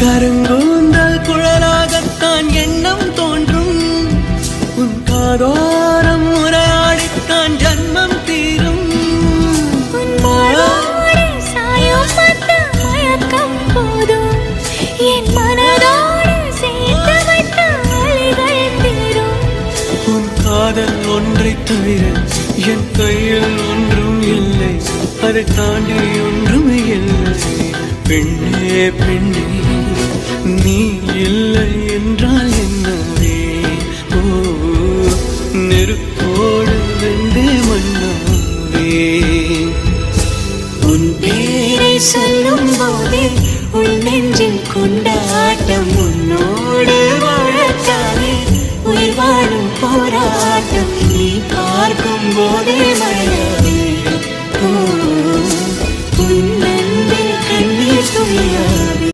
கருங்கூந்தல் குழலாகத்தான் எண்ணம் தோன்றும். உன் காதோரம் உரையாடித்தான் ஜன்மம் தீரும். என் மனதோடு சேர்த்து வைத்த அலைகள் தீரும். உன் காதல் ஒன்றை தவிர என் கையில் ஒன்றும் இல்லை, அதை தாண்டி ஒன்றும் இல்லை. பெண்ணே பெண்ணே நீ இல்லை என்றால் என்னவே? ஓ நெருப்போடு வெந்தே மண்ணாவே. உன் பேரை சொல்லும் போதே உள் நெஞ்சில் கொண்டாட்டம். உன்னோடு வாழத்தானே உயிர் வாழும் போராட்டம். நீ பார்க்கும் போதே மழை